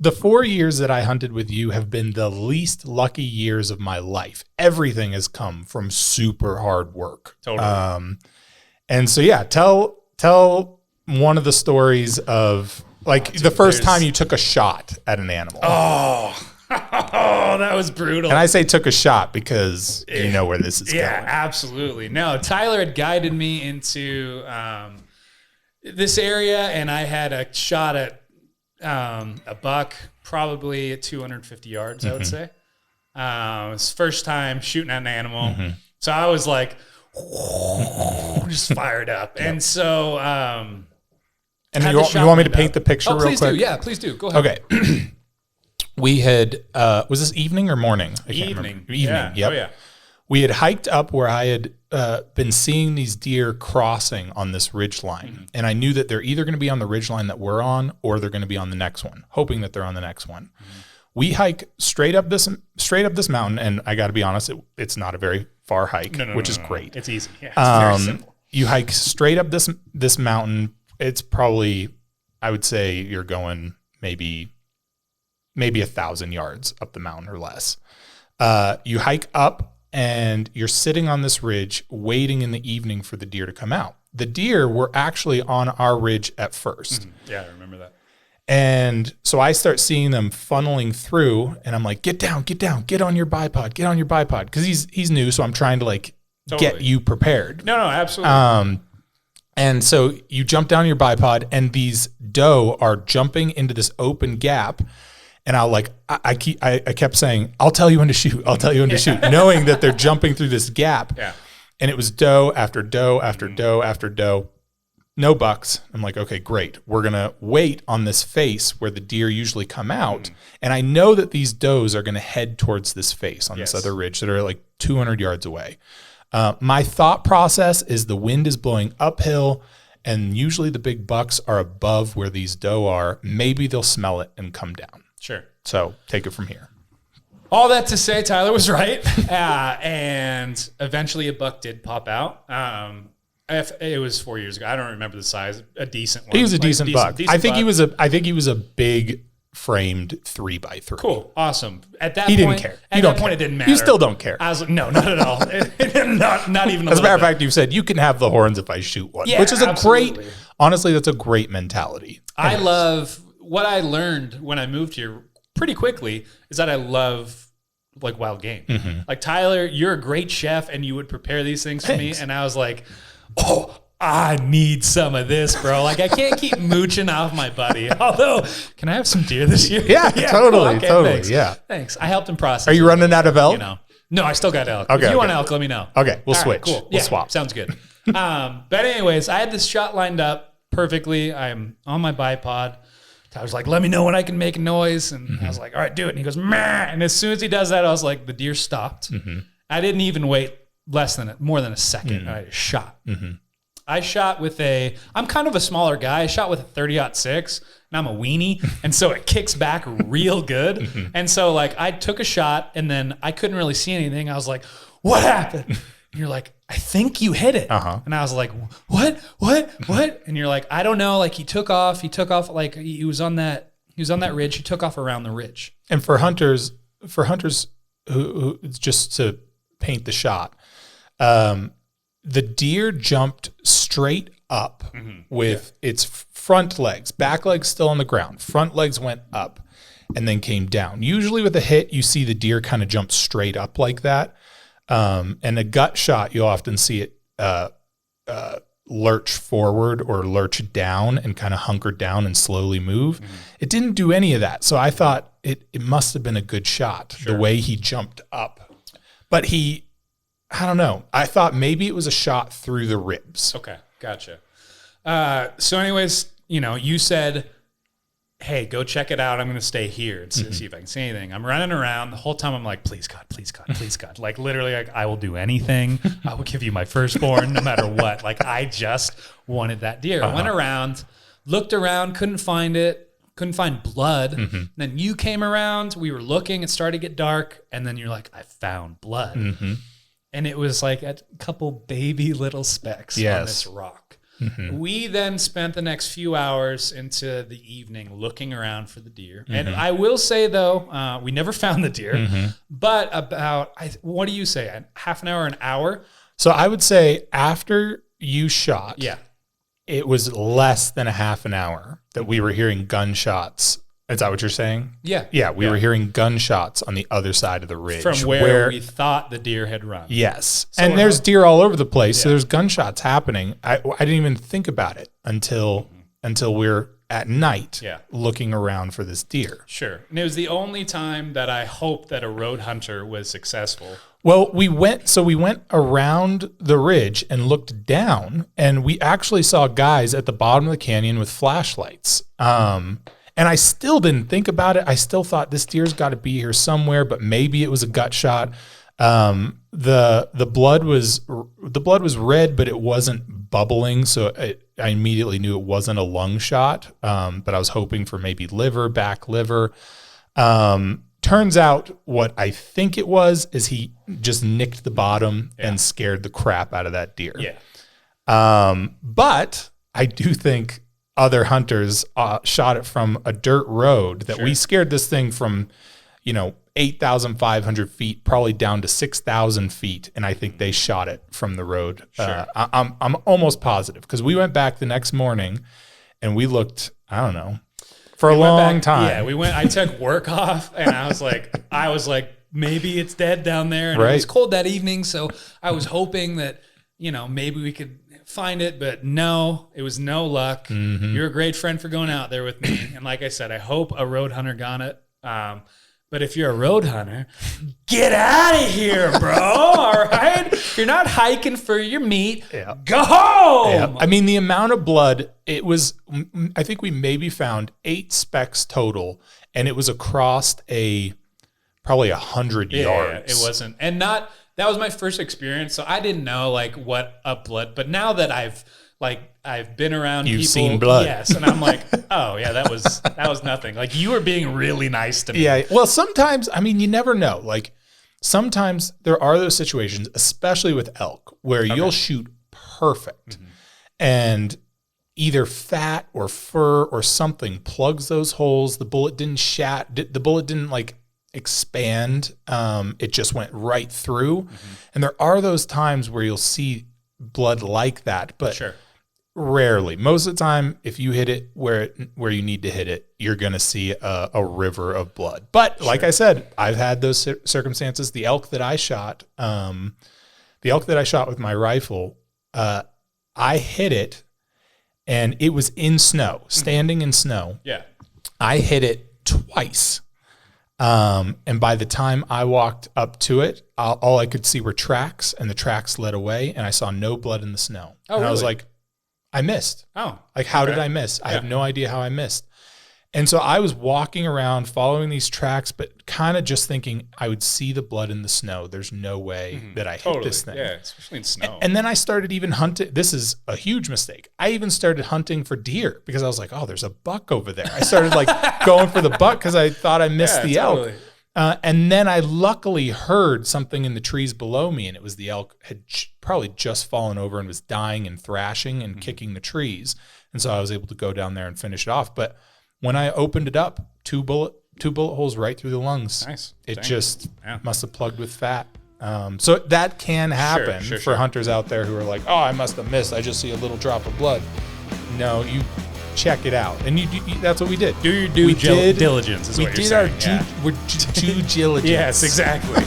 the 4 years that I hunted with you have been the least lucky years of my life. Everything has come from super hard work. Totally. And so, yeah, tell one of the stories of like the first time you took a shot at an animal. Oh, that was brutal. And I say took a shot because you know where this is going. Yeah, absolutely. No, Tyler had guided me into this area, and I had a shot at a buck, probably at 250 yards, I would say. It was first time shooting at an animal. So I was like, just fired up. And so... and you want me to paint the picture real quick? Please do. Yeah, please do. Go ahead. Okay. We had, was this evening or morning? I can't Evening. remember. Evening, Yeah. yep. Oh, yeah. We had hiked up where I had been seeing these deer crossing on this ridge line. And I knew that they're either going to be on the ridge line that we're on or they're going to be on the next one, hoping that they're on the next one. We hike straight up this mountain, and I got to be honest, it's not a very far hike, which is great. It's easy. Yeah, it's very simple. You hike straight up this mountain. It's probably, I would say you're going maybe 1,000 yards up the mountain or less. You hike up and you're sitting on this ridge waiting in the evening for the deer to come out. The deer were actually on our ridge at first. Yeah, I remember that. And so I start seeing them funneling through, and I'm like, get down, get on your bipod, because he's new. So I'm trying to like get you prepared. No, absolutely. And so you jump down your bipod, and these doe are jumping into this open gap. And I kept saying, I'll tell you when to shoot, knowing that they're jumping through this gap. Yeah. And it was doe after doe after doe after doe. No bucks. I'm like, okay, great. We're going to wait on this face where the deer usually come out. And I know that these does are going to head towards this face on this other ridge that are like 200 yards away. My thought process is the wind is blowing uphill, and usually the big bucks are above where these doe are. Maybe they'll smell it and come down. Sure. So take it from here. All that to say, Tyler was right. And eventually a buck did pop out. It was 4 years ago. I don't remember the size. A decent one. He was a decent buck. I think buck. he was a big framed 3x3. Cool. Awesome. At that he point, didn't care. At that point, it didn't matter. You still don't care. I was like, no, not at all. not even. As a matter of fact, you said you can have the horns if I shoot one, which is absolutely. Honestly, that's a great mentality. I love what I learned when I moved here pretty quickly is that I love like wild game. Like Tyler, you're a great chef and you would prepare these things for me. And I was like, oh, I need some of this, bro. Like I can't keep mooching off my buddy. Although, can I have some deer this year? Yeah, totally, cool. totally. Thanks. Yeah. Thanks. I helped him process. Are you running out of elk? You know. No, I still got elk. Okay, if you want elk, let me know. Okay, we'll All switch. Right, cool. We'll swap. Sounds good. But anyways, I had this shot lined up perfectly. I'm on my bipod. Tyler's like, let me know when I can make a noise. And I was like, all right, do it. And he goes, meh. And as soon as he does that, I was like, the deer stopped. I didn't even wait more than a second. I just shot. I shot with I'm kind of a smaller guy. I shot with a 30-06 and I'm a weenie. And so it kicks back real good. And so like I took a shot and then I couldn't really see anything. I was like, what happened? And you're like, I think you hit it. And I was like, what? And you're like, I don't know. Like he took off like he was on that ridge. He took off around the ridge. And for hunters who just to paint the shot, the deer jumped straight up with its front legs, back legs still on the ground. Front legs went up and then came down. Usually with a hit, you see the deer kind of jump straight up like that. And a gut shot, you'll often see it lurch forward or lurch down and kind of hunker down and slowly move. It didn't do any of that. So I thought it must have been a good shot, the way he jumped up. But I don't know. I thought maybe it was a shot through the ribs. Okay, gotcha. So anyways, you said, hey, go check it out. I'm going to stay here and see if I can see anything. I'm running around. The whole time I'm like, please, God, please, God, please, God. Like literally, like, I will do anything. I will give you my firstborn no matter what. Like I just wanted that deer. I went around, looked around, couldn't find it. Couldn't find blood. Then you came around. We were looking. It started to get dark. And then you're like, I found blood. And it was like a couple baby little specks on this rock. We then spent the next few hours into the evening looking around for the deer. And I will say, though, we never found the deer, but about, what do you say, a half an hour, an hour? So I would say after you shot, Yeah. it was less than a half an hour that we were hearing gunshots. Is that what you're saying? Yeah. Yeah, we were hearing gunshots on the other side of the ridge. From where we thought the deer had run. Yes. And there's deer all over the place. So there's gunshots happening. I didn't even think about it until we're at night looking around for this deer. Sure. And it was the only time that I hoped that a road hunter was successful. Well, we went around the ridge and looked down, and we actually saw guys at the bottom of the canyon with flashlights. And I still didn't think about it. I still thought this deer's got to be here somewhere, but maybe it was a gut shot. The blood was red, but it wasn't bubbling, so I immediately knew it wasn't a lung shot. But I was hoping for maybe back liver. Turns out what I think it was is he just nicked the bottom and scared the crap out of that deer. Yeah. But I do think other hunters shot it from a dirt road that we scared this thing from, 8,500 feet, probably down to 6,000 feet. And I think they shot it from the road. Sure. I'm almost positive because we went back the next morning and we looked, I don't know, for a long time. Yeah, we went. I took work off, and I was like, maybe it's dead down there. And it was cold that evening, so I was hoping that maybe we could find it, but no, it was no luck. You're a great friend for going out there with me, and like I said, I hope a road hunter got it. But if you're a road hunter, get out of here, bro. All right, if you're not hiking for your meat, go home. Yeah. I mean, the amount of blood, it was, I think we maybe found 8 specks total, and it was across probably 100 yards. It wasn't. And that was my first experience. So I didn't know what a blood, but now that I've been around people. You've seen blood. Yes. And I'm like, oh yeah, that was nothing. Like you were being really nice to me. Yeah. Well, sometimes, I mean, you never know. Like sometimes there are those situations, especially with elk, where you'll shoot perfect and either fat or fur or something plugs those holes. The bullet didn't expand. It just went right through. And there are those times where you'll see blood like that, but rarely. Most of the time, if you hit it where you need to hit it, you're going to see a river of blood. But like I said, I've had those circumstances. The elk that I shot with my rifle, I hit it and it was in snow, standing in snow. Yeah. I hit it twice. And by the time I walked up to it, all I could see were tracks, and the tracks led away, and I saw no blood in the snow. Oh, and really? I was like, I missed. Oh. Like, how did I miss? I have no idea how I missed. And so I was walking around following these tracks, but kind of just thinking I would see the blood in the snow. There's no way that I hit this thing. Yeah, especially in snow. And then I started even hunting. This is a huge mistake. I even started hunting for deer because I was like, oh, there's a buck over there. I started going for the buck because I thought I missed the elk. And then I luckily heard something in the trees below me, and it was the elk had probably just fallen over and was dying and thrashing and kicking the trees. And so I was able to go down there and finish it off. But when I opened it up, two bullet holes right through the lungs. Nice. It just must have plugged with fat. So that can happen for hunters out there who are like, oh, I must have missed. I just see a little drop of blood. No, you check it out. And you that's what we did. Do your due diligence is what you're saying. We're due diligence. Yes, exactly.